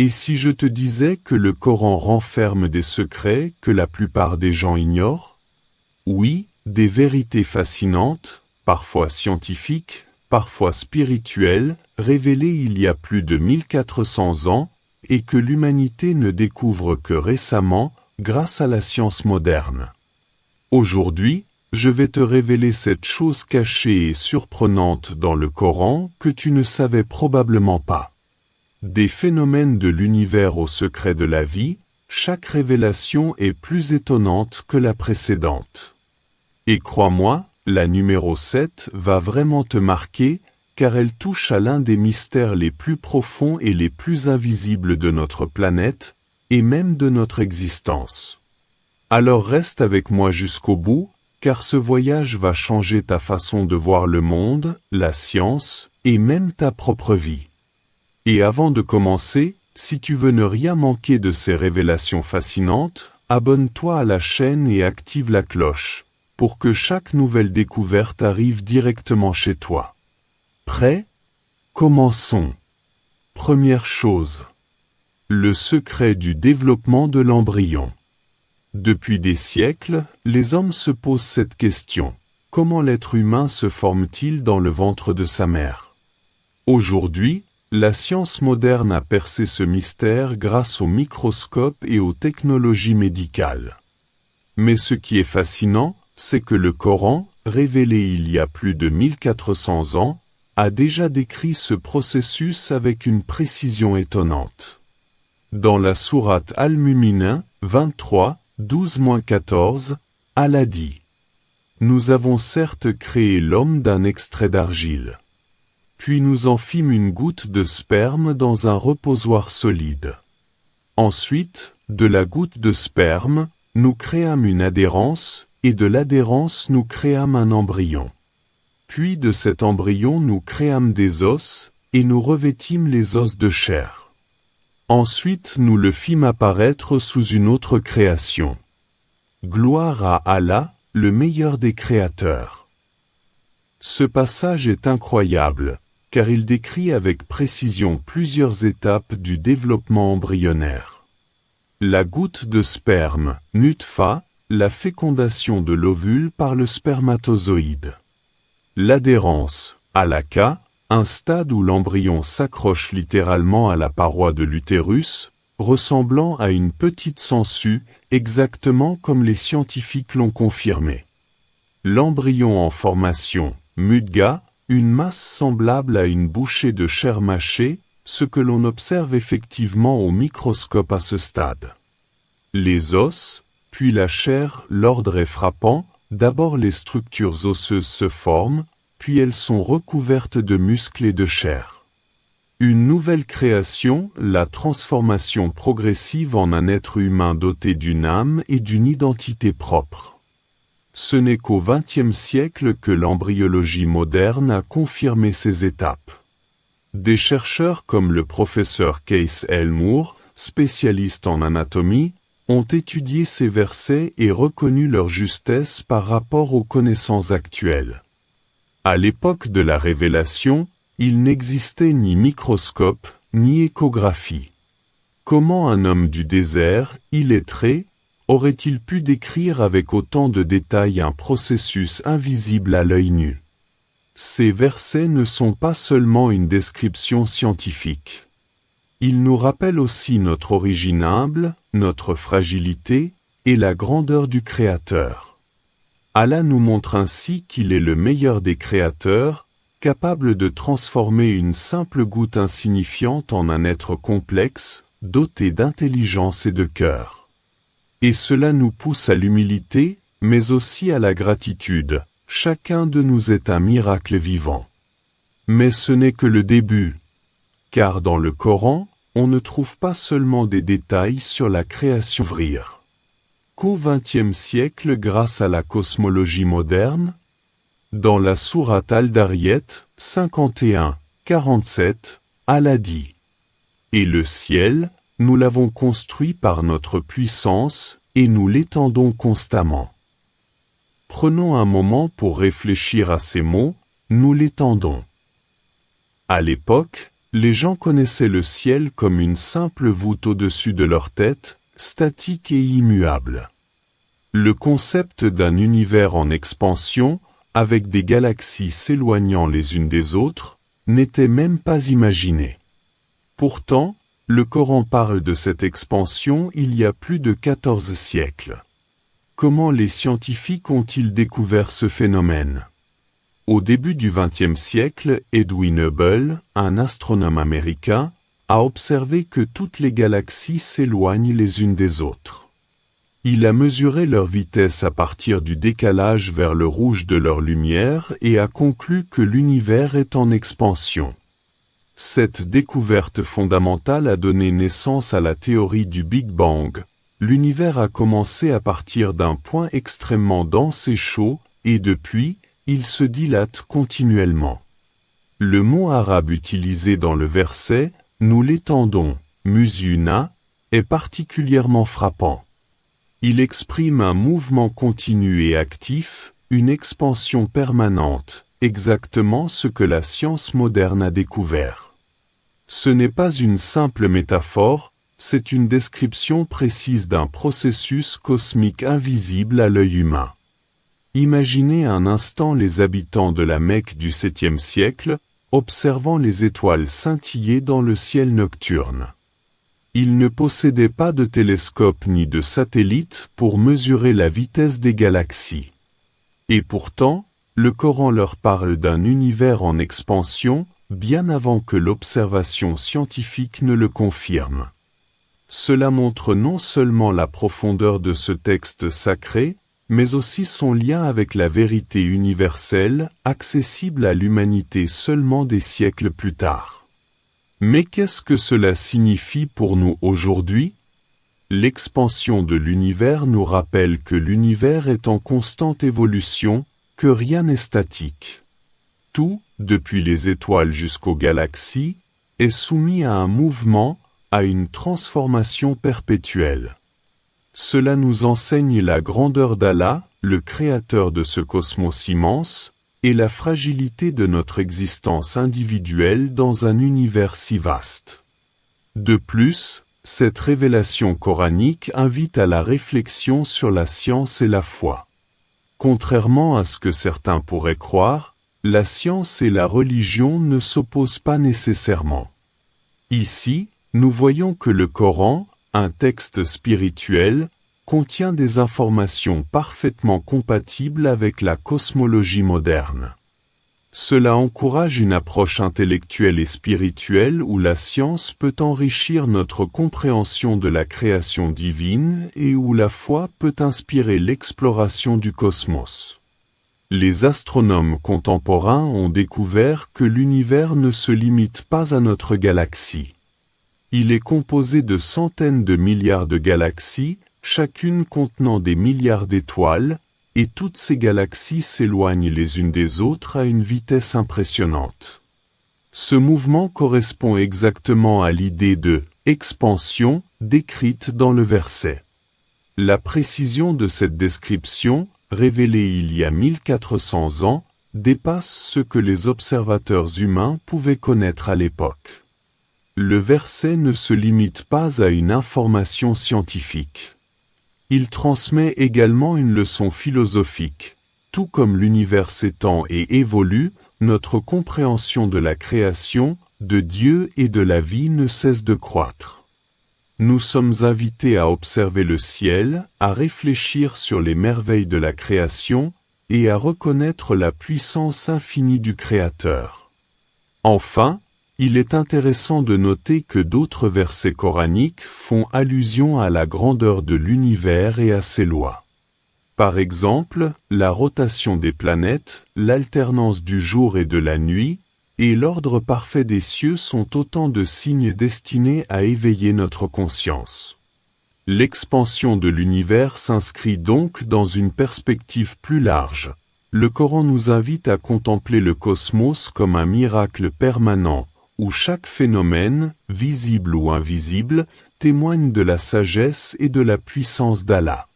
Et si je te disais que le Coran renferme des secrets que la plupart des gens ignorent? Oui, des vérités fascinantes, parfois scientifiques, parfois spirituelles, révélées il y a plus de 1400 ans, et que l'humanité ne découvre que récemment, grâce à la science moderne. Aujourd'hui, je vais te révéler cette chose cachée et surprenante dans le Coran que tu ne savais probablement pas. Des phénomènes de l'univers au secret de la vie, chaque révélation est plus étonnante que la précédente. Et crois-moi, la numéro 7 va vraiment te marquer, car elle touche à l'un des mystères les plus profonds et les plus invisibles de notre planète, et même de notre existence. Alors reste avec moi jusqu'au bout, car ce voyage va changer ta façon de voir le monde, la science, et même ta propre vie. Et avant de commencer, si tu veux ne rien manquer de ces révélations fascinantes, abonne-toi à la chaîne et active la cloche, pour que chaque nouvelle découverte arrive directement chez toi. Prêt? Commençons. Première chose. Le secret du développement de l'embryon. Depuis des siècles, les hommes se posent cette question. Comment l'être humain se forme-t-il dans le ventre de sa mère? Aujourd'hui, la science moderne a percé ce mystère grâce au microscope et aux technologies médicales. Mais ce qui est fascinant, c'est que le Coran, révélé il y a plus de 1400 ans, a déjà décrit ce processus avec une précision étonnante. Dans la sourate Al-Mu'minun 23, 12-14, Allah dit: Nous avons certes créé l'homme d'un extrait d'argile. Puis nous en fîmes une goutte de sperme dans un reposoir solide. Ensuite, de la goutte de sperme, nous créâmes une adhérence, et de l'adhérence nous créâmes un embryon. Puis de cet embryon nous créâmes des os, et nous revêtîmes les os de chair. Ensuite nous le fîmes apparaître sous une autre création. Gloire à Allah, le meilleur des créateurs. Ce passage est incroyable, car il décrit avec précision plusieurs étapes du développement embryonnaire. La goutte de sperme, nutfa, la fécondation de l'ovule par le spermatozoïde. L'adhérence, alaka, un stade où l'embryon s'accroche littéralement à la paroi de l'utérus, ressemblant à une petite sangsue, exactement comme les scientifiques l'ont confirmé. L'embryon en formation, mudga, une masse semblable à une bouchée de chair mâchée, ce que l'on observe effectivement au microscope à ce stade. Les os, puis la chair, l'ordre est frappant, d'abord les structures osseuses se forment, puis elles sont recouvertes de muscles et de chair. Une nouvelle création, la transformation progressive en un être humain doté d'une âme et d'une identité propre. Ce n'est qu'au XXe siècle que l'embryologie moderne a confirmé ces étapes. Des chercheurs comme le professeur Case L. Moore, spécialiste en anatomie, ont étudié ces versets et reconnu leur justesse par rapport aux connaissances actuelles. À l'époque de la révélation, il n'existait ni microscope, ni échographie. Comment un homme du désert, illettré, aurait-il pu décrire avec autant de détails un processus invisible à l'œil nu? Ces versets ne sont pas seulement une description scientifique. Ils nous rappellent aussi notre origine humble, notre fragilité, et la grandeur du Créateur. Allah nous montre ainsi qu'il est le meilleur des créateurs, capable de transformer une simple goutte insignifiante en un être complexe, doté d'intelligence et de cœur. Et cela nous pousse à l'humilité, mais aussi à la gratitude. Chacun de nous est un miracle vivant. Mais ce n'est que le début. Car dans le Coran, on ne trouve pas seulement des détails sur la création vrire. Qu'au XXe siècle grâce à la cosmologie moderne? Dans la sourate Al-Dariyat, 51, 47, Allah dit: Et le ciel, nous l'avons construit par notre puissance, et nous l'étendons constamment. Prenons un moment pour réfléchir à ces mots, nous l'étendons. À l'époque, Les gens connaissaient le ciel comme une simple voûte au-dessus de leur tête, statique et immuable. Le concept d'un univers en expansion, avec des galaxies s'éloignant les unes des autres, n'était même pas imaginé. Pourtant, le Coran parle de cette expansion il y a plus de 14 siècles. Comment les scientifiques ont-ils découvert ce phénomène ? Au début du XXe siècle, Edwin Hubble, un astronome américain, a observé que toutes les galaxies s'éloignent les unes des autres. Il a mesuré leur vitesse à partir du décalage vers le rouge de leur lumière et a conclu que l'univers est en expansion. Cette découverte fondamentale a donné naissance à la théorie du Big Bang. L'univers a commencé à partir d'un point extrêmement dense et chaud, et depuis, il se dilate continuellement. Le mot arabe utilisé dans le verset, nous l'étendons, musuna, est particulièrement frappant. Il exprime un mouvement continu et actif, une expansion permanente, exactement ce que la science moderne a découvert. Ce n'est pas une simple métaphore, c'est une description précise d'un processus cosmique invisible à l'œil humain. Imaginez un instant les habitants de la Mecque du 7e siècle, observant les étoiles scintiller dans le ciel nocturne. Ils ne possédaient pas de télescope ni de satellite pour mesurer la vitesse des galaxies. Et pourtant, le Coran leur parle d'un univers en expansion, bien avant que l'observation scientifique ne le confirme. Cela montre non seulement la profondeur de ce texte sacré, mais aussi son lien avec la vérité universelle, accessible à l'humanité seulement des siècles plus tard. Mais qu'est-ce que cela signifie pour nous aujourd'hui ? L'expansion de l'univers nous rappelle que l'univers est en constante évolution, que rien n'est statique. Tout, depuis les étoiles jusqu'aux galaxies, est soumis à un mouvement, à une transformation perpétuelle. Cela nous enseigne la grandeur d'Allah, le créateur de ce cosmos immense, et la fragilité de notre existence individuelle dans un univers si vaste. De plus, cette révélation coranique invite à la réflexion sur la science et la foi. Contrairement à ce que certains pourraient croire, la science et la religion ne s'opposent pas nécessairement. Ici, nous voyons que le Coran, un texte spirituel, contient des informations parfaitement compatibles avec la cosmologie moderne. Cela encourage une approche intellectuelle et spirituelle où la science peut enrichir notre compréhension de la création divine et où la foi peut inspirer l'exploration du cosmos. Les astronomes contemporains ont découvert que l'univers ne se limite pas à notre galaxie. Il est composé de centaines de milliards de galaxies, chacune contenant des milliards d'étoiles, et toutes ces galaxies s'éloignent les unes des autres à une vitesse impressionnante. Ce mouvement correspond exactement à l'idée de « expansion » décrite dans le verset. La précision de cette description, révélée il y a 1400 ans, dépasse ce que les observateurs humains pouvaient connaître à l'époque. Le verset ne se limite pas à une information scientifique. Il transmet également une leçon philosophique. Tout comme l'univers s'étend et évolue, notre compréhension de la création, de Dieu et de la vie ne cesse de croître. Nous sommes invités à observer le ciel, à réfléchir sur les merveilles de la création, et à reconnaître la puissance infinie du Créateur. Enfin, il est intéressant de noter que d'autres versets coraniques font allusion à la grandeur de l'univers et à ses lois. Par exemple, la rotation des planètes, l'alternance du jour et de la nuit, et l'ordre parfait des cieux sont autant de signes destinés à éveiller notre conscience. L'expansion de l'univers s'inscrit donc dans une perspective plus large. Le Coran nous invite à contempler le cosmos comme un miracle permanent, où chaque phénomène, visible ou invisible, témoigne de la sagesse et de la puissance d'Allah.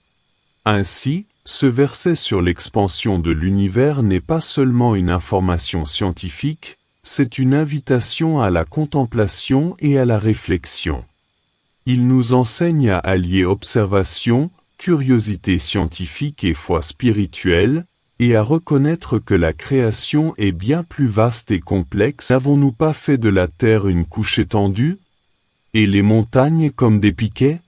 Ainsi, ce verset sur l'expansion de l'univers n'est pas seulement une information scientifique, c'est une invitation à la contemplation et à la réflexion. Il nous enseigne à allier observation, curiosité scientifique et foi spirituelle, et à reconnaître que la création est bien plus vaste et complexe. N'avons-nous pas fait de la terre une couche étendue? Et les montagnes comme des piquets?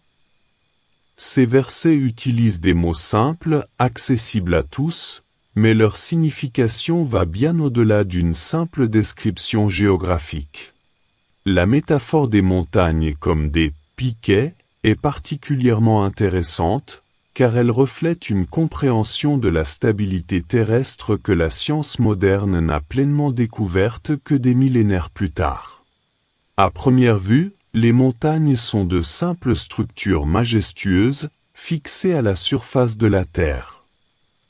Ces versets utilisent des mots simples, accessibles à tous, mais leur signification va bien au-delà d'une simple description géographique. La métaphore des montagnes comme des piquets est particulièrement intéressante, car elle reflète une compréhension de la stabilité terrestre que la science moderne n'a pleinement découverte que des millénaires plus tard. À première vue, les montagnes sont de simples structures majestueuses, fixées à la surface de la Terre.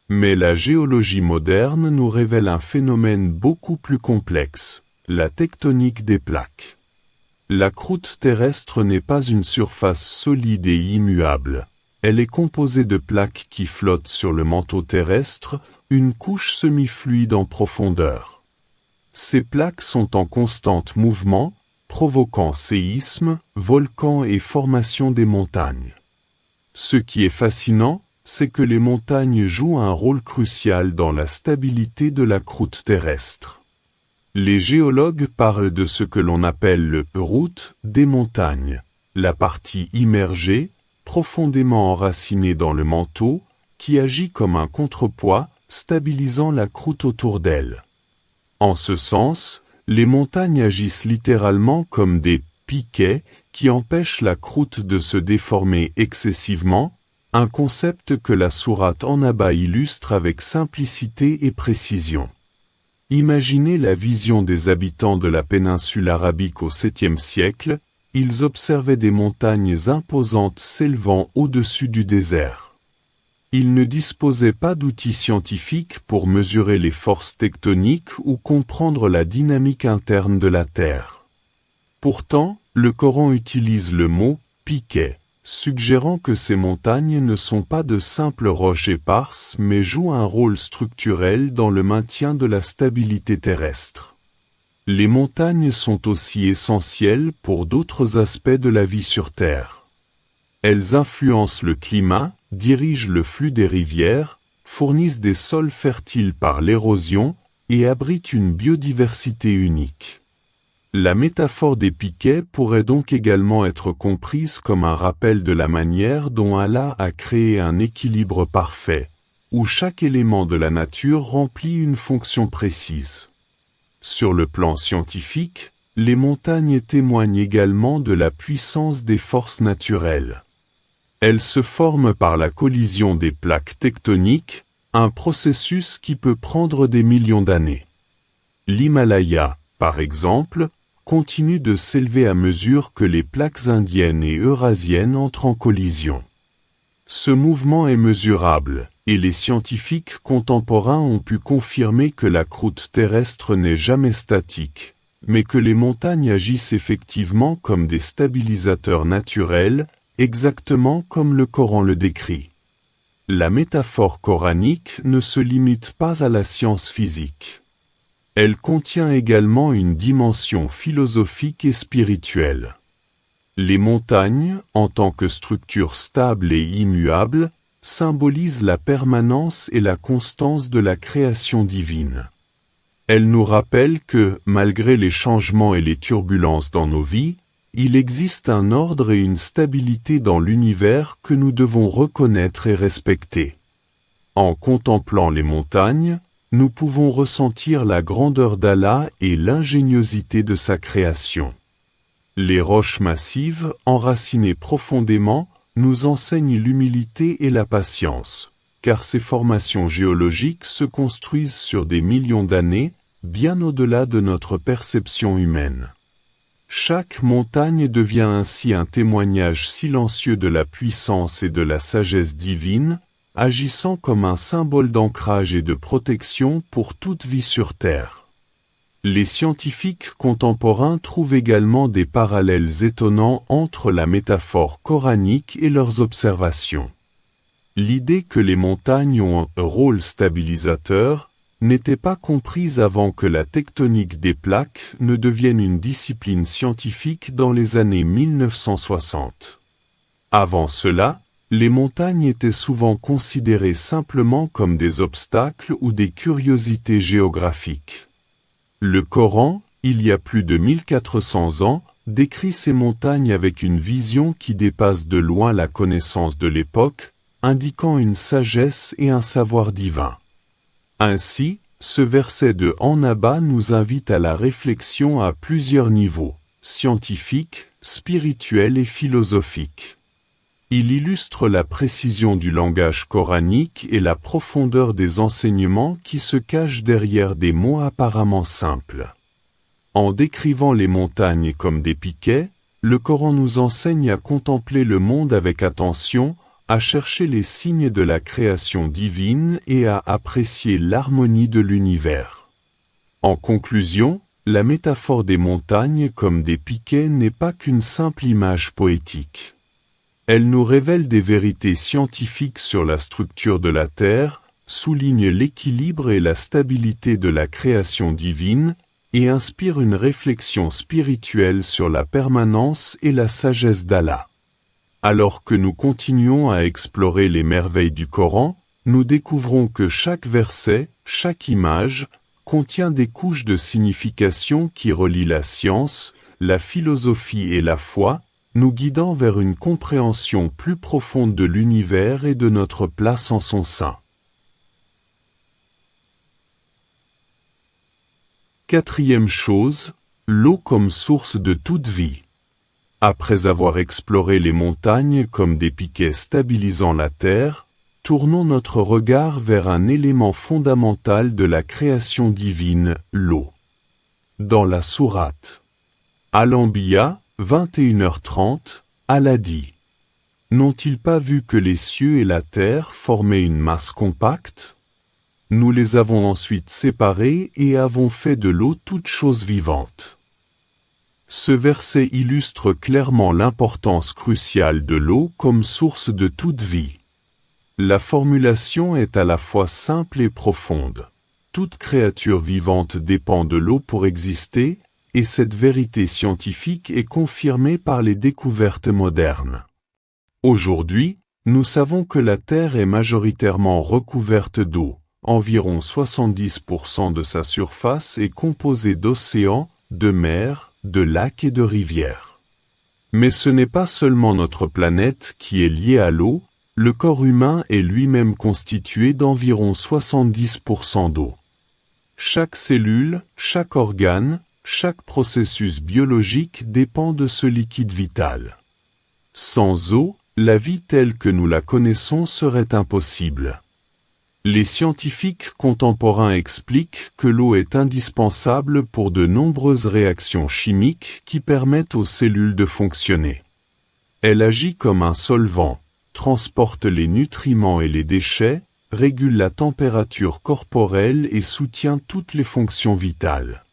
Mais la géologie moderne nous révèle un phénomène beaucoup plus complexe, la tectonique des plaques. La croûte terrestre n'est pas une surface solide et immuable. Elle est composée de plaques qui flottent sur le manteau terrestre, une couche semi-fluide en profondeur. Ces plaques sont en constant mouvement, provoquant séismes, volcans et formation des montagnes. Ce qui est fascinant, c'est que les montagnes jouent un rôle crucial dans la stabilité de la croûte terrestre. Les géologues parlent de ce que l'on appelle le root des montagnes, la partie immergée, profondément enracinée dans le manteau, qui agit comme un contrepoids, stabilisant la croûte autour d'elle. En ce sens, les montagnes agissent littéralement comme des piquets qui empêchent la croûte de se déformer excessivement, un concept que la sourate An-Naba illustre avec simplicité et précision. Imaginez la vision des habitants de la péninsule arabique au 7e siècle, ils observaient des montagnes imposantes s'élevant au-dessus du désert. Ils ne disposaient pas d'outils scientifiques pour mesurer les forces tectoniques ou comprendre la dynamique interne de la Terre. Pourtant, le Coran utilise le mot « piquet », suggérant que ces montagnes ne sont pas de simples roches éparses mais jouent un rôle structurel dans le maintien de la stabilité terrestre. Les montagnes sont aussi essentielles pour d'autres aspects de la vie sur Terre. Elles influencent le climat, dirigent le flux des rivières, fournissent des sols fertiles par l'érosion et abritent une biodiversité unique. La métaphore des piquets pourrait donc également être comprise comme un rappel de la manière dont Allah a créé un équilibre parfait, où chaque élément de la nature remplit une fonction précise. Sur le plan scientifique, les montagnes témoignent également de la puissance des forces naturelles. Elles se forment par la collision des plaques tectoniques, un processus qui peut prendre des millions d'années. L'Himalaya, par exemple, continue de s'élever à mesure que les plaques indiennes et eurasiennes entrent en collision. Ce mouvement est mesurable, et les scientifiques contemporains ont pu confirmer que la croûte terrestre n'est jamais statique, mais que les montagnes agissent effectivement comme des stabilisateurs naturels, exactement comme le Coran le décrit. La métaphore coranique ne se limite pas à la science physique. Elle contient également une dimension philosophique et spirituelle. Les montagnes, en tant que structures stables et immuables, symbolisent la permanence et la constance de la création divine. Elles nous rappellent que, malgré les changements et les turbulences dans nos vies, il existe un ordre et une stabilité dans l'univers que nous devons reconnaître et respecter. En contemplant les montagnes, nous pouvons ressentir la grandeur d'Allah et l'ingéniosité de sa création. Les roches massives, enracinées profondément, nous enseignent l'humilité et la patience, car ces formations géologiques se construisent sur des millions d'années, bien au-delà de notre perception humaine. Chaque montagne devient ainsi un témoignage silencieux de la puissance et de la sagesse divine, agissant comme un symbole d'ancrage et de protection pour toute vie sur Terre. Les scientifiques contemporains trouvent également des parallèles étonnants entre la métaphore coranique et leurs observations. L'idée que les montagnes ont un rôle stabilisateur, n'était pas comprise avant que la tectonique des plaques ne devienne une discipline scientifique dans les années 1960. Avant cela, les montagnes étaient souvent considérées simplement comme des obstacles ou des curiosités géographiques. Le Coran, il y a plus de 1400 ans, décrit ces montagnes avec une vision qui dépasse de loin la connaissance de l'époque, indiquant une sagesse et un savoir divin. Ainsi, ce verset de An-Naba nous invite à la réflexion à plusieurs niveaux, scientifique, spirituel et philosophique. Il illustre la précision du langage coranique et la profondeur des enseignements qui se cachent derrière des mots apparemment simples. En décrivant les montagnes comme des piquets, le Coran nous enseigne à contempler le monde avec attention, à chercher les signes de la création divine et à apprécier l'harmonie de l'univers. En conclusion, la métaphore des montagnes comme des piquets n'est pas qu'une simple image poétique. Elle nous révèle des vérités scientifiques sur la structure de la Terre, souligne l'équilibre et la stabilité de la création divine, et inspire une réflexion spirituelle sur la permanence et la sagesse d'Allah. Alors que nous continuons à explorer les merveilles du Coran, nous découvrons que chaque verset, chaque image, contient des couches de signification qui relient la science, la philosophie et la foi, nous guidant vers une compréhension plus profonde de l'univers et de notre place en son sein. Quatrième chose, l'eau comme source de toute vie. Après avoir exploré les montagnes comme des piquets stabilisant la terre, tournons notre regard vers un élément fondamental de la création divine, l'eau. Dans la sourate Al-Anbiya, 21h30, Allah dit : N'ont-ils pas vu que les cieux et la terre formaient une masse compacte ? Nous les avons ensuite séparés et avons fait de l'eau toute chose vivante. Ce verset illustre clairement l'importance cruciale de l'eau comme source de toute vie. La formulation est à la fois simple et profonde. Toute créature vivante dépend de l'eau pour exister, et cette vérité scientifique est confirmée par les découvertes modernes. Aujourd'hui, nous savons que la Terre est majoritairement recouverte d'eau. Environ 70% de sa surface est composée d'océans, de mers, de lacs et de rivières. Mais ce n'est pas seulement notre planète qui est liée à l'eau, le corps humain est lui-même constitué d'environ 70% d'eau. Chaque cellule, chaque organe, chaque processus biologique dépend de ce liquide vital. Sans eau, la vie telle que nous la connaissons serait impossible. Les scientifiques contemporains expliquent que l'eau est indispensable pour de nombreuses réactions chimiques qui permettent aux cellules de fonctionner. Elle agit comme un solvant, transporte les nutriments et les déchets, régule la température corporelle et soutient toutes les fonctions vitales.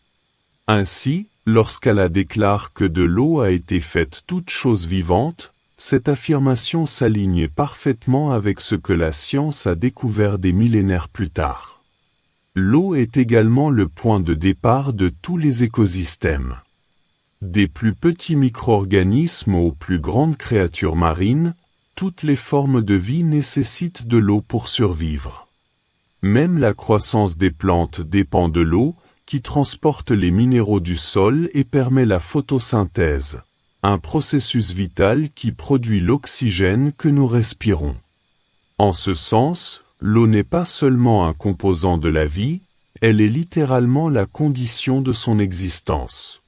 Ainsi, lorsqu'Allah déclare que de l'eau a été faite toute chose vivante, cette affirmation s'aligne parfaitement avec ce que la science a découvert des millénaires plus tard. L'eau est également le point de départ de tous les écosystèmes. Des plus petits micro-organismes aux plus grandes créatures marines, toutes les formes de vie nécessitent de l'eau pour survivre. Même la croissance des plantes dépend de l'eau, qui transporte les minéraux du sol et permet la photosynthèse, un processus vital qui produit l'oxygène que nous respirons. En ce sens, l'eau n'est pas seulement un composant de la vie, elle est littéralement la condition de son existence.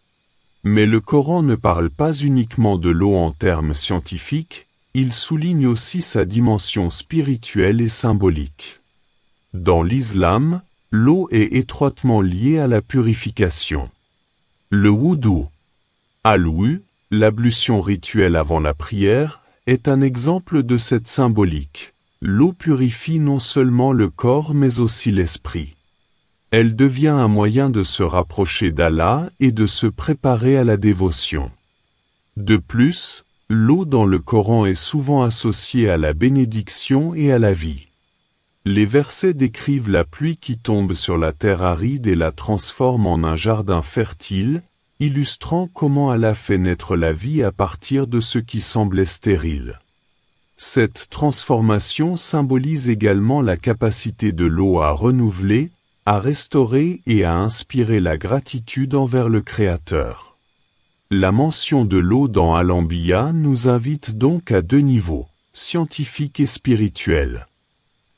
Mais le Coran ne parle pas uniquement de l'eau en termes scientifiques, il souligne aussi sa dimension spirituelle et symbolique. Dans l'islam, l'eau est étroitement liée à la purification. Le wudu, al-wu, l'ablution rituelle avant la prière, est un exemple de cette symbolique. L'eau purifie non seulement le corps mais aussi l'esprit. Elle devient un moyen de se rapprocher d'Allah et de se préparer à la dévotion. De plus, l'eau dans le Coran est souvent associée à la bénédiction et à la vie. Les versets décrivent la pluie qui tombe sur la terre aride et la transforme en un jardin fertile, illustrant comment Allah fait naître la vie à partir de ce qui semblait stérile. Cette transformation symbolise également la capacité de l'eau à renouveler, à restaurer et à inspirer la gratitude envers le Créateur. La mention de l'eau dans Al-Anbiya nous invite donc à deux niveaux, scientifique et spirituel.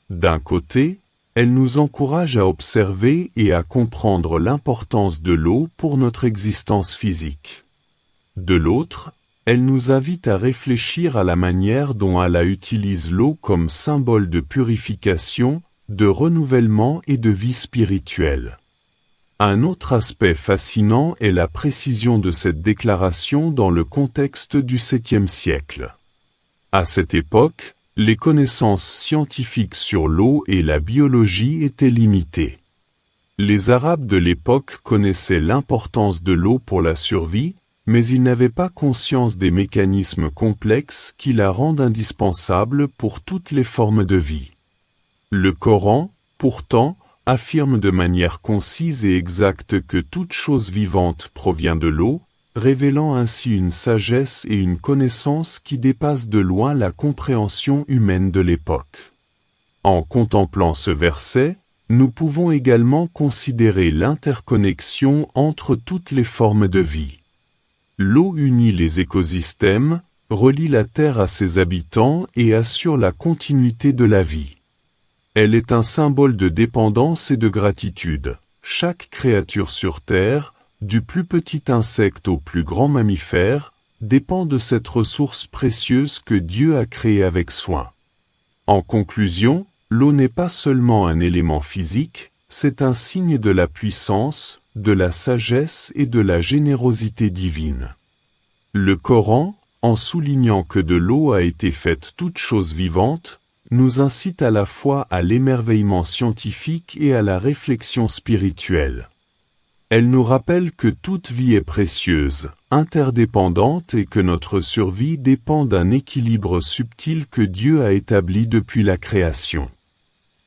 D'un côté, elle nous encourage à observer et à comprendre l'importance de l'eau pour notre existence physique. De l'autre, elle nous invite à réfléchir à la manière dont Allah utilise l'eau comme symbole de purification, de renouvellement et de vie spirituelle. Un autre aspect fascinant est la précision de cette déclaration dans le contexte du 7e siècle. À cette époque, les connaissances scientifiques sur l'eau et la biologie étaient limitées. Les Arabes de l'époque connaissaient l'importance de l'eau pour la survie, mais ils n'avaient pas conscience des mécanismes complexes qui la rendent indispensable pour toutes les formes de vie. Le Coran, pourtant, affirme de manière concise et exacte que toute chose vivante provient de l'eau, révélant ainsi une sagesse et une connaissance qui dépassent de loin la compréhension humaine de l'époque. En contemplant ce verset, nous pouvons également considérer l'interconnexion entre toutes les formes de vie. L'eau unit les écosystèmes, relie la terre à ses habitants et assure la continuité de la vie. Elle est un symbole de dépendance et de gratitude. Chaque créature sur terre, du plus petit insecte au plus grand mammifère, dépend de cette ressource précieuse que Dieu a créée avec soin. En conclusion, l'eau n'est pas seulement un élément physique, c'est un signe de la puissance, de la sagesse et de la générosité divine. Le Coran, en soulignant que de l'eau a été faite toute chose vivante, nous incite à la fois à l'émerveillement scientifique et à la réflexion spirituelle. Elle nous rappelle que toute vie est précieuse, interdépendante et que notre survie dépend d'un équilibre subtil que Dieu a établi depuis la création.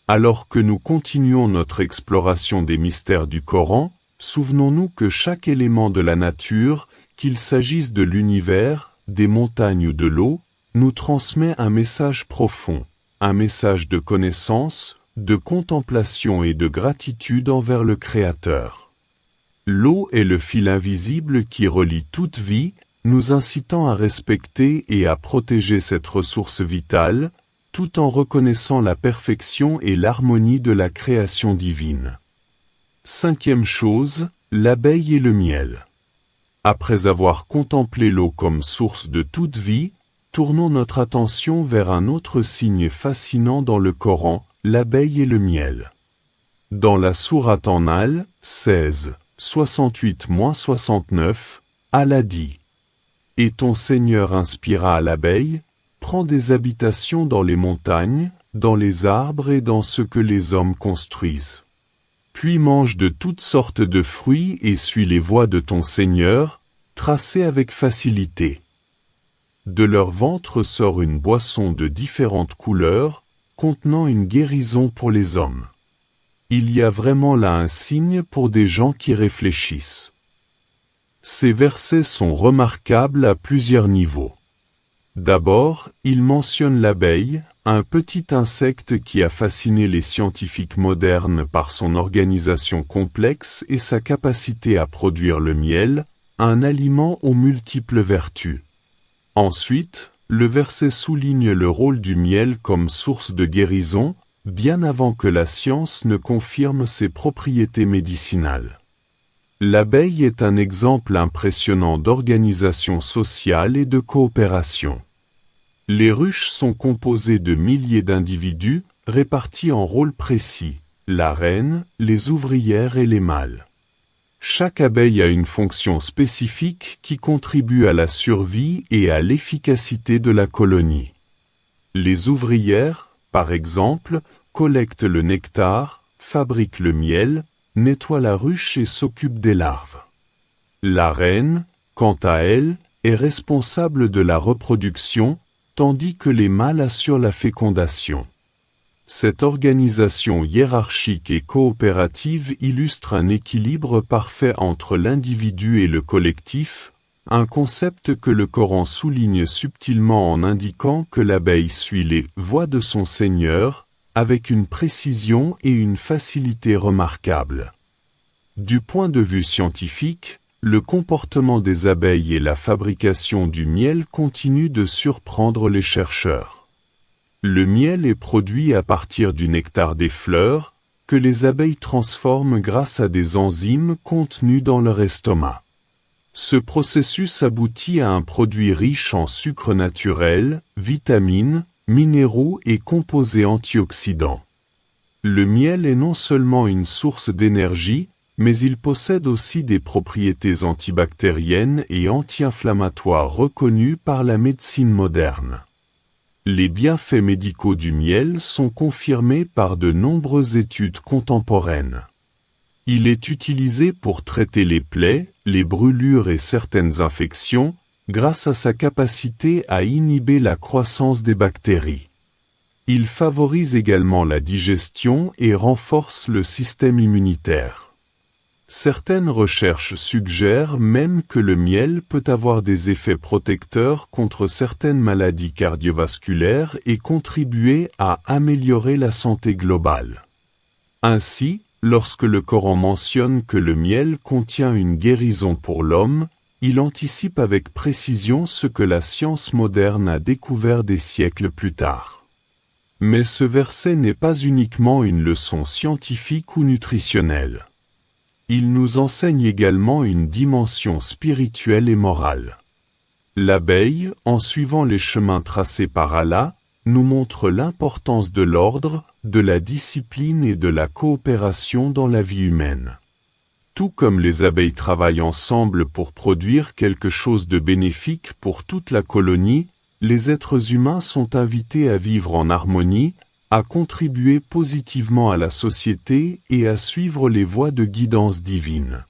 Alors que nous continuons notre exploration des mystères du Coran, souvenons-nous que chaque élément de la nature, qu'il s'agisse de l'univers, des montagnes ou de l'eau, nous transmet un message profond, un message de connaissance, de contemplation et de gratitude envers le Créateur. L'eau est le fil invisible qui relie toute vie, nous incitant à respecter et à protéger cette ressource vitale, tout en reconnaissant la perfection et l'harmonie de la création divine. 5e chose, l'abeille et le miel. Après avoir contemplé l'eau comme source de toute vie, tournons notre attention vers un autre signe fascinant dans le Coran, l'abeille et le miel. Dans la sourate An-Nahl, 16, 68-69, Allah dit « Et ton Seigneur inspira à l'abeille, prends des habitations dans les montagnes, dans les arbres et dans ce que les hommes construisent. Puis mange de toutes sortes de fruits et suis les voies de ton Seigneur, tracées avec facilité. De leur ventre sort une boisson de différentes couleurs, contenant une guérison pour les hommes. Il y a vraiment là un signe pour des gens qui réfléchissent. » Ces versets sont remarquables à plusieurs niveaux. D'abord, ils mentionnent l'abeille, un petit insecte qui a fasciné les scientifiques modernes par son organisation complexe et sa capacité à produire le miel, un aliment aux multiples vertus. Ensuite, le verset souligne le rôle du miel comme source de guérison, bien avant que la science ne confirme ses propriétés médicinales. L'abeille est un exemple impressionnant d'organisation sociale et de coopération. Les ruches sont composées de milliers d'individus, répartis en rôles précis, la reine, les ouvrières et les mâles. Chaque abeille a une fonction spécifique qui contribue à la survie et à l'efficacité de la colonie. Les ouvrières, par exemple, collectent le nectar, fabriquent le miel, nettoient la ruche et s'occupent des larves. La reine, quant à elle, est responsable de la reproduction, tandis que les mâles assurent la fécondation. Cette organisation hiérarchique et coopérative illustre un équilibre parfait entre l'individu et le collectif, un concept que le Coran souligne subtilement en indiquant que l'abeille suit les voies de son Seigneur, avec une précision et une facilité remarquables. Du point de vue scientifique, le comportement des abeilles et la fabrication du miel continuent de surprendre les chercheurs. Le miel est produit à partir du nectar des fleurs, que les abeilles transforment grâce à des enzymes contenues dans leur estomac. Ce processus aboutit à un produit riche en sucre naturel, vitamines, minéraux et composés antioxydants. Le miel est non seulement une source d'énergie, mais il possède aussi des propriétés antibactériennes et anti-inflammatoires reconnues par la médecine moderne. Les bienfaits médicaux du miel sont confirmés par de nombreuses études contemporaines. Il est utilisé pour traiter les plaies, les brûlures et certaines infections, grâce à sa capacité à inhiber la croissance des bactéries. Il favorise également la digestion et renforce le système immunitaire. Certaines recherches suggèrent même que le miel peut avoir des effets protecteurs contre certaines maladies cardiovasculaires et contribuer à améliorer la santé globale. Ainsi, lorsque le Coran mentionne que le miel contient une guérison pour l'homme, il anticipe avec précision ce que la science moderne a découvert des siècles plus tard. Mais ce verset n'est pas uniquement une leçon scientifique ou nutritionnelle. Il nous enseigne également une dimension spirituelle et morale. L'abeille, en suivant les chemins tracés par Allah, nous montre l'importance de l'ordre, de la discipline et de la coopération dans la vie humaine. Tout comme les abeilles travaillent ensemble pour produire quelque chose de bénéfique pour toute la colonie, les êtres humains sont invités à vivre en harmonie, à contribuer positivement à la société et à suivre les voies de guidance divine.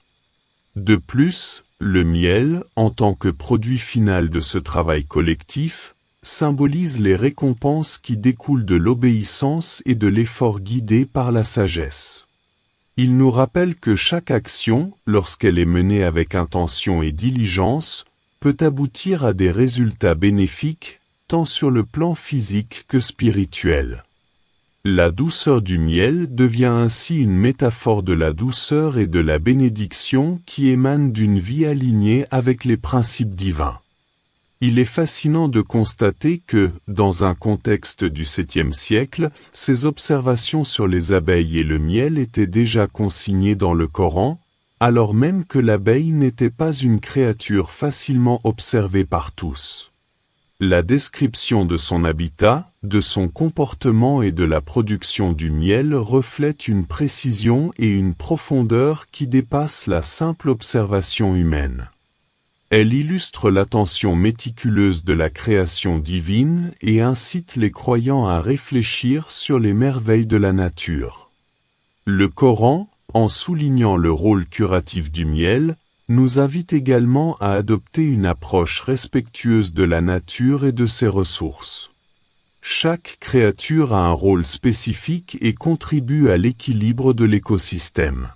De plus, le miel, en tant que produit final de ce travail collectif, symbolise les récompenses qui découlent de l'obéissance et de l'effort guidé par la sagesse. Il nous rappelle que chaque action, lorsqu'elle est menée avec intention et diligence, peut aboutir à des résultats bénéfiques, tant sur le plan physique que spirituel. La douceur du miel devient ainsi une métaphore de la douceur et de la bénédiction qui émanent d'une vie alignée avec les principes divins. Il est fascinant de constater que, dans un contexte du 7e siècle, ces observations sur les abeilles et le miel étaient déjà consignées dans le Coran, alors même que l'abeille n'était pas une créature facilement observée par tous. La description de son habitat, de son comportement et de la production du miel reflète une précision et une profondeur qui dépassent la simple observation humaine. Elle illustre l'attention méticuleuse de la création divine et incite les croyants à réfléchir sur les merveilles de la nature. Le Coran, en soulignant le rôle curatif du miel, nous invite également à adopter une approche respectueuse de la nature et de ses ressources. Chaque créature a un rôle spécifique et contribue à l'équilibre de l'écosystème.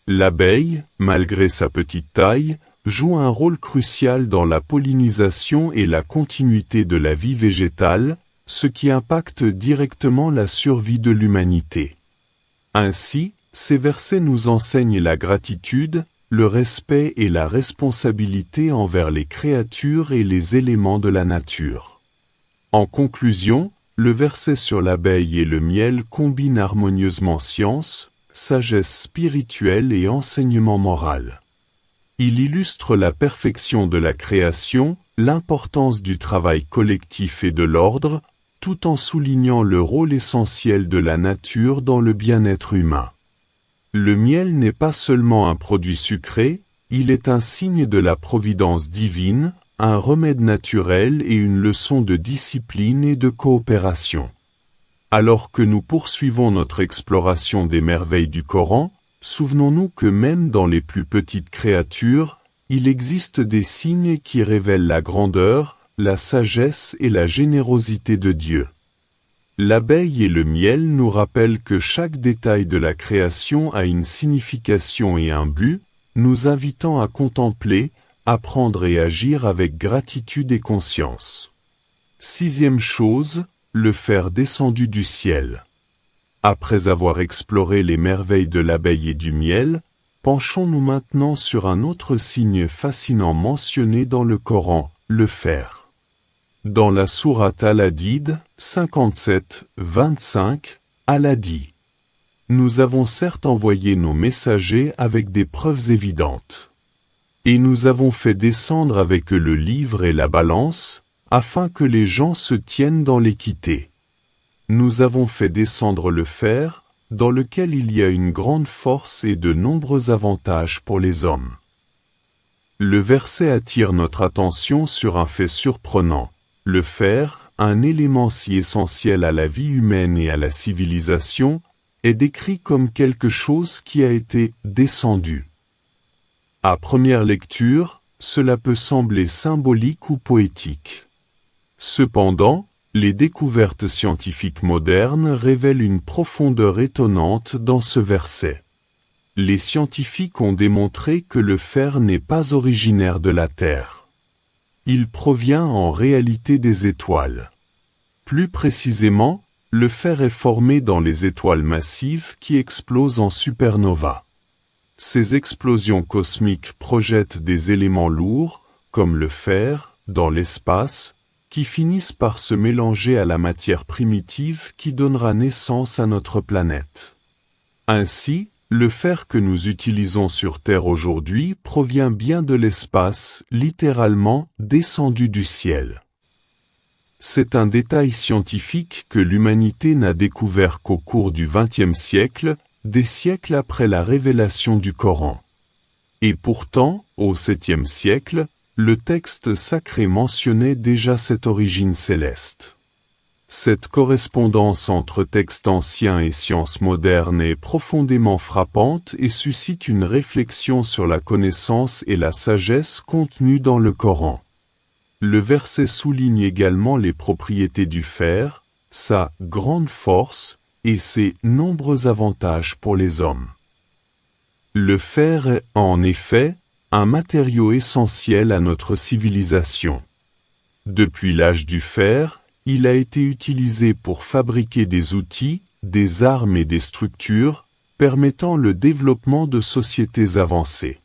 L'abeille, malgré sa petite taille, joue un rôle crucial dans la pollinisation et la continuité de la vie végétale, ce qui impacte directement la survie de l'humanité. Ainsi, ces versets nous enseignent la gratitude, le respect et la responsabilité envers les créatures et les éléments de la nature. En conclusion, le verset sur l'abeille et le miel combine harmonieusement science, sagesse spirituelle et enseignement moral. Il illustre la perfection de la création, l'importance du travail collectif et de l'ordre, tout en soulignant le rôle essentiel de la nature dans le bien-être humain. Le miel n'est pas seulement un produit sucré, il est un signe de la providence divine, un remède naturel et une leçon de discipline et de coopération. Alors que nous poursuivons notre exploration des merveilles du Coran, souvenons-nous que même dans les plus petites créatures, il existe des signes qui révèlent la grandeur, la sagesse et la générosité de Dieu. L'abeille et le miel nous rappellent que chaque détail de la création a une signification et un but, nous invitant à contempler, apprendre et agir avec gratitude et conscience. Sixième chose, le fer descendu du ciel. Après avoir exploré les merveilles de l'abeille et du miel, penchons-nous maintenant sur un autre signe fascinant mentionné dans le Coran, le fer. Dans la sourate Al-Hadid, 57-25, Allah dit : Nous avons certes envoyé nos messagers avec des preuves évidentes. Et nous avons fait descendre avec eux le livre et la balance, afin que les gens se tiennent dans l'équité. Nous avons fait descendre le fer, dans lequel il y a une grande force et de nombreux avantages pour les hommes. Le verset attire notre attention sur un fait surprenant. Le fer, un élément si essentiel à la vie humaine et à la civilisation, est décrit comme quelque chose qui a été descendu. À première lecture, cela peut sembler symbolique ou poétique. Cependant, les découvertes scientifiques modernes révèlent une profondeur étonnante dans ce verset. Les scientifiques ont démontré que le fer n'est pas originaire de la Terre. Il provient en réalité des étoiles. Plus précisément, le fer est formé dans les étoiles massives qui explosent en supernova. Ces explosions cosmiques projettent des éléments lourds, comme le fer, dans l'espace, qui finissent par se mélanger à la matière primitive qui donnera naissance à notre planète. Ainsi, le fer que nous utilisons sur Terre aujourd'hui provient bien de l'espace, littéralement descendu du ciel. C'est un détail scientifique que l'humanité n'a découvert qu'au cours du XXe siècle, des siècles après la révélation du Coran. Et pourtant, au VIIe siècle, le texte sacré mentionnait déjà cette origine céleste. Cette correspondance entre textes anciens et sciences modernes est profondément frappante et suscite une réflexion sur la connaissance et la sagesse contenues dans le Coran. Le verset souligne également les propriétés du fer, sa grande force et ses nombreux avantages pour les hommes. Le fer est, en effet, un matériau essentiel à notre civilisation. Depuis l'âge du fer, il a été utilisé pour fabriquer des outils, des armes et des structures, permettant le développement de sociétés avancées.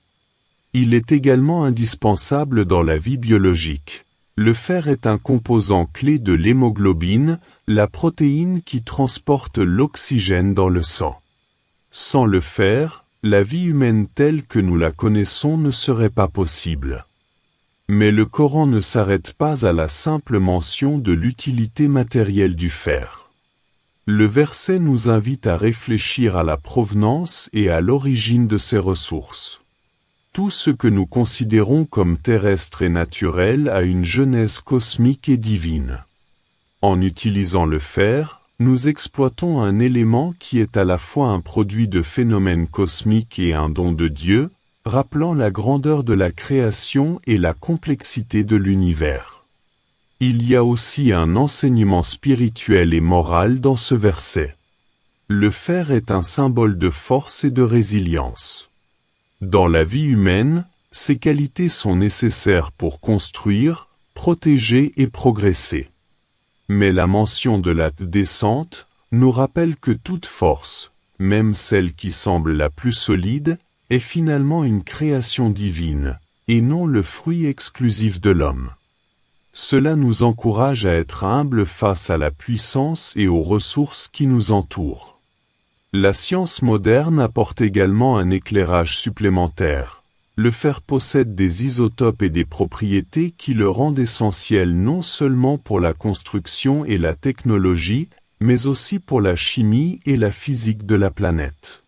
Il est également indispensable dans la vie biologique. Le fer est un composant clé de l'hémoglobine, la protéine qui transporte l'oxygène dans le sang. Sans le fer, la vie humaine telle que nous la connaissons ne serait pas possible. Mais le Coran ne s'arrête pas à la simple mention de l'utilité matérielle du fer. Le verset nous invite à réfléchir à la provenance et à l'origine de ces ressources. Tout ce que nous considérons comme terrestre et naturel a une genèse cosmique et divine. En utilisant le fer, nous exploitons un élément qui est à la fois un produit de phénomènes cosmiques et un don de Dieu, rappelant la grandeur de la création et la complexité de l'univers. Il y a aussi un enseignement spirituel et moral dans ce verset. Le fer est un symbole de force et de résilience. Dans la vie humaine, ces qualités sont nécessaires pour construire, protéger et progresser. Mais la mention de la descente nous rappelle que toute force, même celle qui semble la plus solide, est finalement une création divine, et non le fruit exclusif de l'homme. Cela nous encourage à être humbles face à la puissance et aux ressources qui nous entourent. La science moderne apporte également un éclairage supplémentaire. Le fer possède des isotopes et des propriétés qui le rendent essentiel non seulement pour la construction et la technologie, mais aussi pour la chimie et la physique de la planète.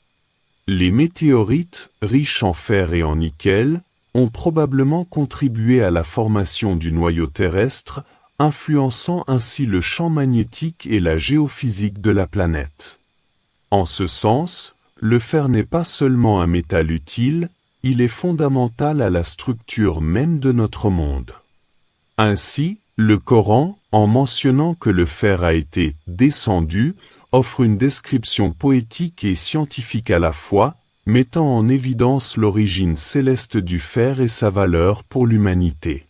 Les météorites, riches en fer et en nickel, ont probablement contribué à la formation du noyau terrestre, influençant ainsi le champ magnétique et la géophysique de la planète. En ce sens, le fer n'est pas seulement un métal utile, il est fondamental à la structure même de notre monde. Ainsi, le Coran, en mentionnant que le fer a été « descendu », offre une description poétique et scientifique à la fois, mettant en évidence l'origine céleste du fer et sa valeur pour l'humanité.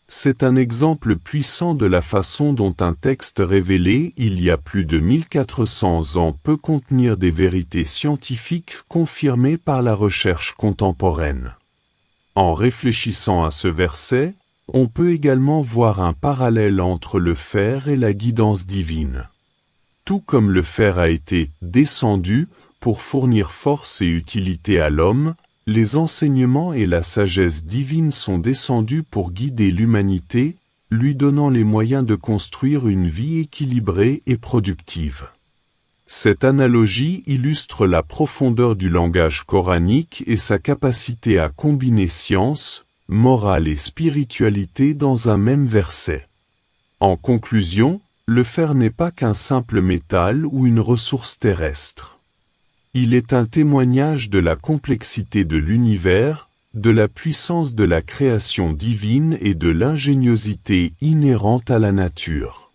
C'est un exemple puissant de la façon dont un texte révélé il y a plus de 1400 ans peut contenir des vérités scientifiques confirmées par la recherche contemporaine. En réfléchissant à ce verset, on peut également voir un parallèle entre le fer et la guidance divine. Tout comme le fer a été « descendu » pour fournir force et utilité à l'homme, les enseignements et la sagesse divine sont descendus pour guider l'humanité, lui donnant les moyens de construire une vie équilibrée et productive. Cette analogie illustre la profondeur du langage coranique et sa capacité à combiner science, morale et spiritualité dans un même verset. En conclusion, le fer n'est pas qu'un simple métal ou une ressource terrestre. Il est un témoignage de la complexité de l'univers, de la puissance de la création divine et de l'ingéniosité inhérente à la nature.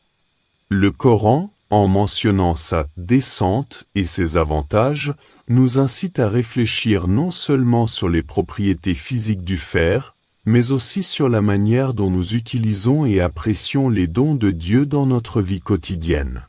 Le Coran, en mentionnant sa descente et ses avantages, nous incite à réfléchir non seulement sur les propriétés physiques du fer, mais aussi sur la manière dont nous utilisons et apprécions les dons de Dieu dans notre vie quotidienne.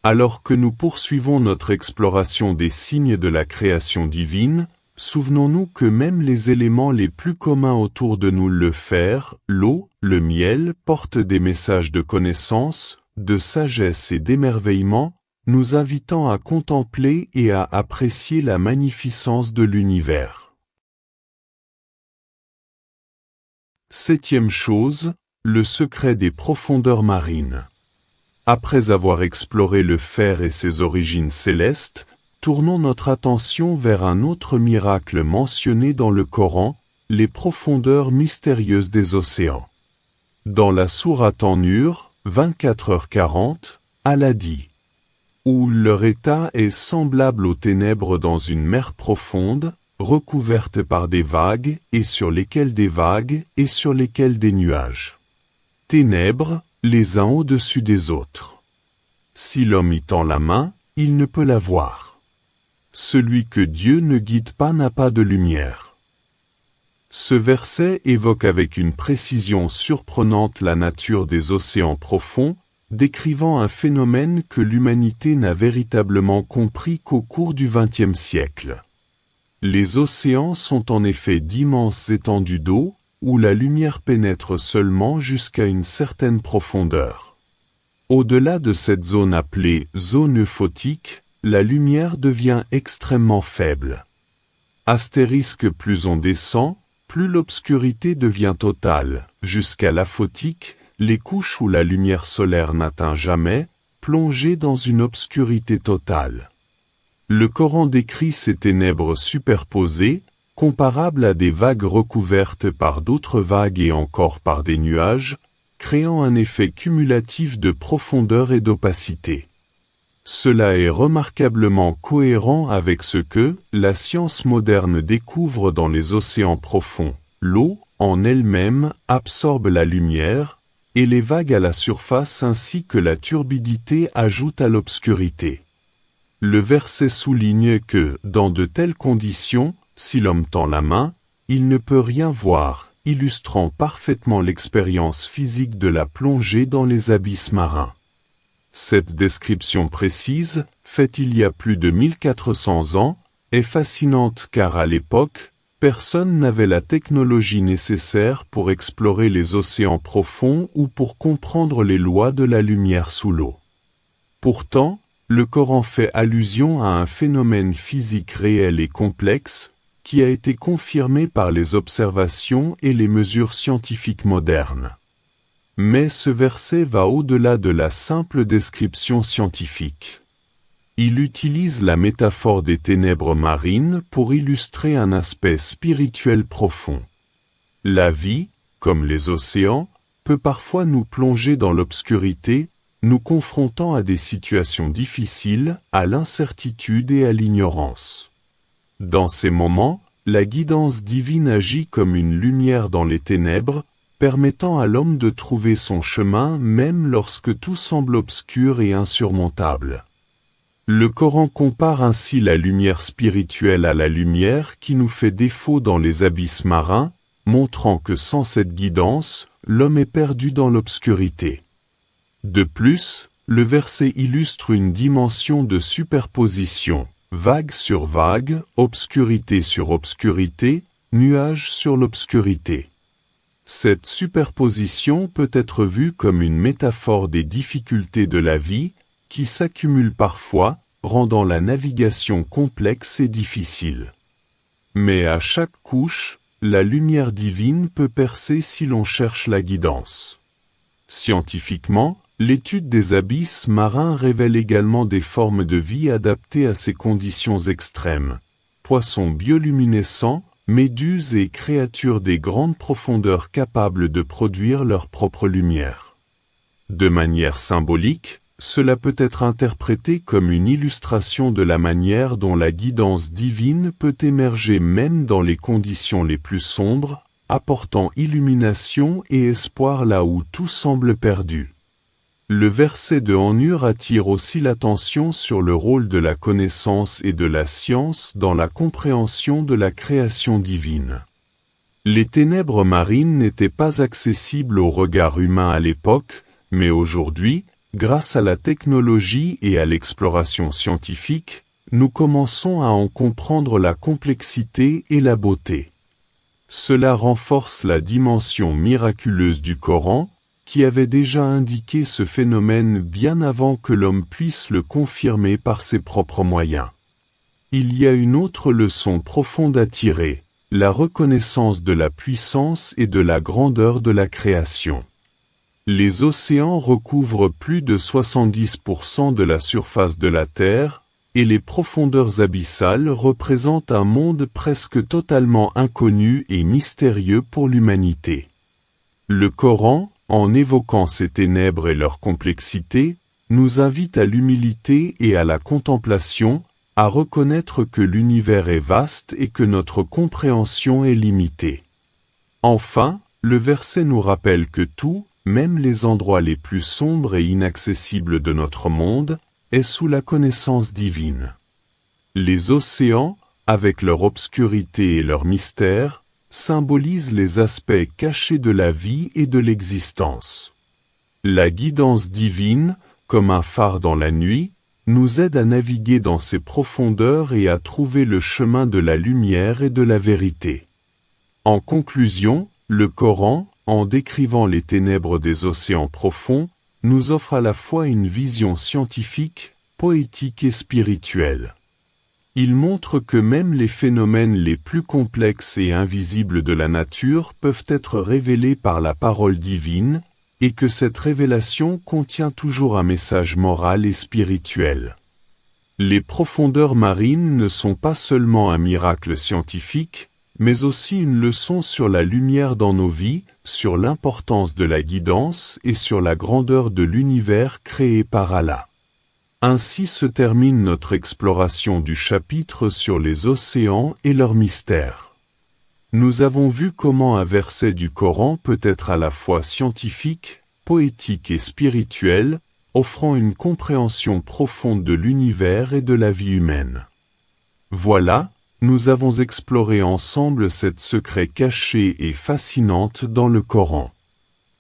Alors que nous poursuivons notre exploration des signes de la création divine, souvenons-nous que même les éléments les plus communs autour de nous, le fer, l'eau, le miel, portent des messages de connaissance, de sagesse et d'émerveillement, nous invitant à contempler et à apprécier la magnificence de l'univers. Septième chose, le secret des profondeurs marines. Après avoir exploré le fer et ses origines célestes, tournons notre attention vers un autre miracle mentionné dans le Coran, les profondeurs mystérieuses des océans. Dans la sourate An-Nur, 24h40, Allah dit « Où leur état est semblable aux ténèbres dans une mer profonde, recouverte par des vagues, et sur lesquelles des vagues, et sur lesquelles des nuages. Ténèbres, les uns au-dessus des autres. Si l'homme y tend la main, il ne peut la voir. Celui que Dieu ne guide pas n'a pas de lumière. » Ce verset évoque avec une précision surprenante la nature des océans profonds, décrivant un phénomène que l'humanité n'a véritablement compris qu'au cours du XXe siècle. Les océans sont en effet d'immenses étendues d'eau, où la lumière pénètre seulement jusqu'à une certaine profondeur. Au-delà de cette zone appelée zone euphotique, la lumière devient extrêmement faible. Astérisque plus on descend, plus l'obscurité devient totale, jusqu'à l'aphotique, les couches où la lumière solaire n'atteint jamais, plongées dans une obscurité totale. Le Coran décrit ces ténèbres superposées, comparables à des vagues recouvertes par d'autres vagues et encore par des nuages, créant un effet cumulatif de profondeur et d'opacité. Cela est remarquablement cohérent avec ce que la science moderne découvre dans les océans profonds. L'eau, en elle-même, absorbe la lumière, et les vagues à la surface ainsi que la turbidité ajoutent à l'obscurité. Le verset souligne que, dans de telles conditions, si l'homme tend la main, il ne peut rien voir, illustrant parfaitement l'expérience physique de la plongée dans les abysses marins. Cette description précise, faite il y a plus de 1400 ans, est fascinante car à l'époque, personne n'avait la technologie nécessaire pour explorer les océans profonds ou pour comprendre les lois de la lumière sous l'eau. Pourtant, le Coran fait allusion à un phénomène physique réel et complexe, qui a été confirmé par les observations et les mesures scientifiques modernes. Mais ce verset va au-delà de la simple description scientifique. Il utilise la métaphore des ténèbres marines pour illustrer un aspect spirituel profond. La vie, comme les océans, peut parfois nous plonger dans l'obscurité, nous confrontant à des situations difficiles, à l'incertitude et à l'ignorance. Dans ces moments, la guidance divine agit comme une lumière dans les ténèbres, permettant à l'homme de trouver son chemin même lorsque tout semble obscur et insurmontable. Le Coran compare ainsi la lumière spirituelle à la lumière qui nous fait défaut dans les abysses marins, montrant que sans cette guidance, l'homme est perdu dans l'obscurité. De plus, le verset illustre une dimension de superposition, vague sur vague, obscurité sur obscurité, nuage sur l'obscurité. Cette superposition peut être vue comme une métaphore des difficultés de la vie, qui s'accumulent parfois, rendant la navigation complexe et difficile. Mais à chaque couche, la lumière divine peut percer si l'on cherche la guidance. Scientifiquement, l'étude des abysses marins révèle également des formes de vie adaptées à ces conditions extrêmes. Poissons bioluminescents, méduses et créatures des grandes profondeurs capables de produire leur propre lumière. De manière symbolique, cela peut être interprété comme une illustration de la manière dont la guidance divine peut émerger même dans les conditions les plus sombres, apportant illumination et espoir là où tout semble perdu. Le verset de An-Nur attire aussi l'attention sur le rôle de la connaissance et de la science dans la compréhension de la création divine. Les ténèbres marines n'étaient pas accessibles au regard humain à l'époque, mais aujourd'hui, grâce à la technologie et à l'exploration scientifique, nous commençons à en comprendre la complexité et la beauté. Cela renforce la dimension miraculeuse du Coran, qui avait déjà indiqué ce phénomène bien avant que l'homme puisse le confirmer par ses propres moyens. Il y a une autre leçon profonde à tirer, la reconnaissance de la puissance et de la grandeur de la création. Les océans recouvrent plus de 70% de la surface de la Terre, et les profondeurs abyssales représentent un monde presque totalement inconnu et mystérieux pour l'humanité. Le Coran, en évoquant ces ténèbres et leur complexité, nous invite à l'humilité et à la contemplation, à reconnaître que l'univers est vaste et que notre compréhension est limitée. Enfin, le verset nous rappelle que tout, même les endroits les plus sombres et inaccessibles de notre monde, est sous la connaissance divine. Les océans, avec leur obscurité et leur mystère, symbolisent les aspects cachés de la vie et de l'existence. La guidance divine, comme un phare dans la nuit, nous aide à naviguer dans ces profondeurs et à trouver le chemin de la lumière et de la vérité. En conclusion, le Coran, en décrivant les ténèbres des océans profonds, nous offre à la fois une vision scientifique, poétique et spirituelle. Il montre que même les phénomènes les plus complexes et invisibles de la nature peuvent être révélés par la parole divine, et que cette révélation contient toujours un message moral et spirituel. Les profondeurs marines ne sont pas seulement un miracle scientifique, mais aussi une leçon sur la lumière dans nos vies, sur l'importance de la guidance et sur la grandeur de l'univers créé par Allah. Ainsi se termine notre exploration du chapitre sur les océans et leurs mystères. Nous avons vu comment un verset du Coran peut être à la fois scientifique, poétique et spirituel, offrant une compréhension profonde de l'univers et de la vie humaine. Voilà, nous avons exploré ensemble cette secret cachée et fascinante dans le Coran.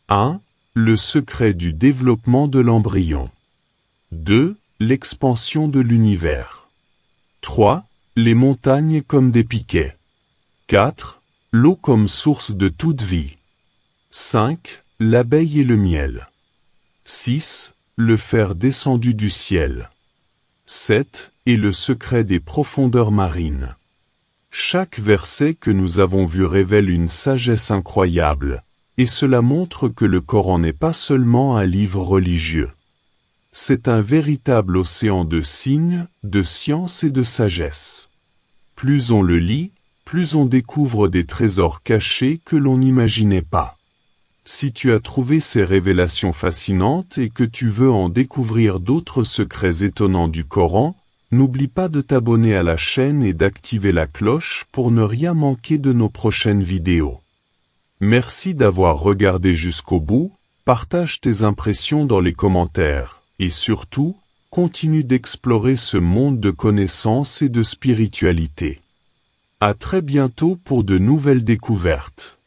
1. Le secret du développement de l'embryon. 2. L'expansion de l'univers. 3. Les montagnes comme des piquets. 4. L'eau comme source de toute vie. 5. L'abeille et le miel. 6. Le fer descendu du ciel. 7. Et le secret des profondeurs marines. Chaque verset que nous avons vu révèle une sagesse incroyable, et cela montre que le Coran n'est pas seulement un livre religieux. C'est un véritable océan de signes, de science et de sagesse. Plus on le lit, plus on découvre des trésors cachés que l'on n'imaginait pas. Si tu as trouvé ces révélations fascinantes et que tu veux en découvrir d'autres secrets étonnants du Coran, n'oublie pas de t'abonner à la chaîne et d'activer la cloche pour ne rien manquer de nos prochaines vidéos. Merci d'avoir regardé jusqu'au bout, partage tes impressions dans les commentaires, et surtout, continue d'explorer ce monde de connaissances et de spiritualité. À très bientôt pour de nouvelles découvertes.